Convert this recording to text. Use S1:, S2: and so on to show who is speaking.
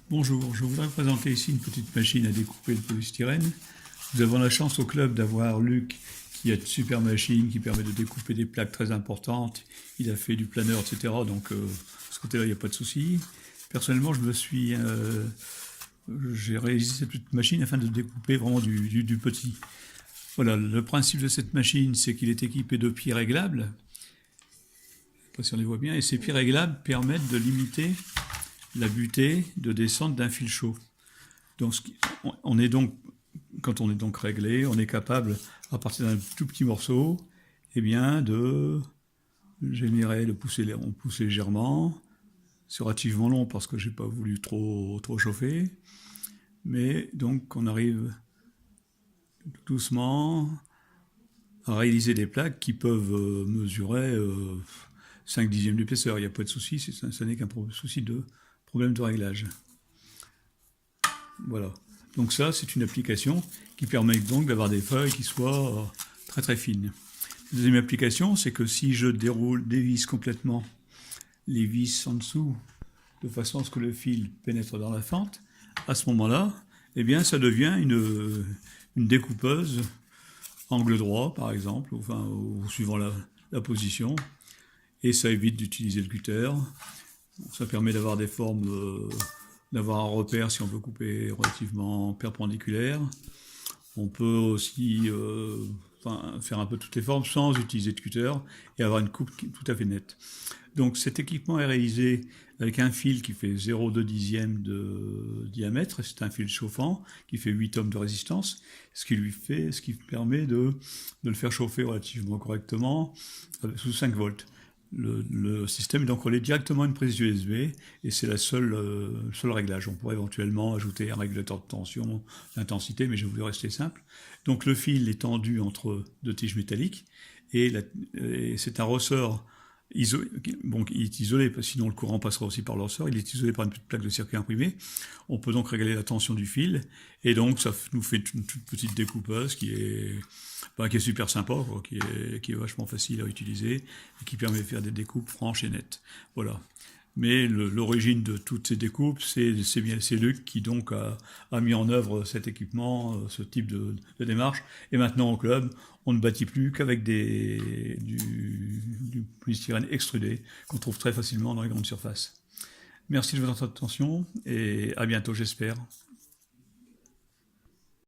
S1: Bonjour, je voudrais vous présenter ici une petite machine à découper le polystyrène. Nous avons la chance au club d'avoir Luc qui a une super machine qui permet de découper des plaques très importantes. Il a fait du planeur, etc. Donc de ce côté-là, il n'y a pas de souci. Personnellement, j'ai réalisé cette petite machine afin de découper vraiment du petit. Voilà, le principe de cette machine, c'est qu'il est équipé de pieds réglables. Je ne sais pas si on les voit bien. Et ces pieds réglables permettent de limiter la butée de descente d'un fil chaud. Donc, quand on est donc réglé, on est capable, à partir d'un tout petit morceau, eh bien, de générer, on pousse légèrement. C'est relativement long parce que j'ai pas voulu trop chauffer. Mais donc, on arrive doucement à réaliser des plaques qui peuvent mesurer 5 dixièmes d'épaisseur. Il n'y a pas de souci, ça n'est qu'un souci de problème de réglage. Voilà. Donc ça, c'est une application qui permet donc d'avoir des feuilles qui soient très très fines. La deuxième application, c'est que si je dévisse complètement les vis en dessous, de façon à ce que le fil pénètre dans la fente, à ce moment-là, eh bien, ça devient une découpeuse angle droit, par exemple, ou suivant la position, et ça évite d'utiliser le cutter. Ça permet d'avoir des formes, d'avoir un repère si on veut couper relativement perpendiculaire. On peut aussi faire un peu toutes les formes sans utiliser de cutter et avoir une coupe tout à fait nette. Donc cet équipement est réalisé avec un fil qui fait 0,2 dixième de diamètre. C'est un fil chauffant qui fait 8 ohms de résistance, ce qui permet de le faire chauffer relativement correctement sous 5 volts. Le système est donc relié directement à une prise USB et c'est le seul réglage. On pourrait éventuellement ajouter un régulateur de tension, d'intensité, mais j'ai voulu rester simple. Donc le fil est tendu entre deux tiges métalliques et c'est un ressort isolé. Bon, il est isolé, parce que sinon le courant passera aussi par le ressort. Il est isolé par une petite plaque de circuit imprimé. On peut donc régler la tension du fil et donc ça nous fait une toute petite découpeuse qui est super sympa, quoi, qui est vachement facile à utiliser et qui permet de faire des découpes franches et nettes. Voilà. Mais l'origine de toutes ces découpes, c'est Luc qui donc a mis en œuvre cet équipement, ce type de démarche. Et maintenant au club, on ne bâtit plus qu'avec du polystyrène extrudé qu'on trouve très facilement dans les grandes surfaces. Merci de votre attention et à bientôt, j'espère.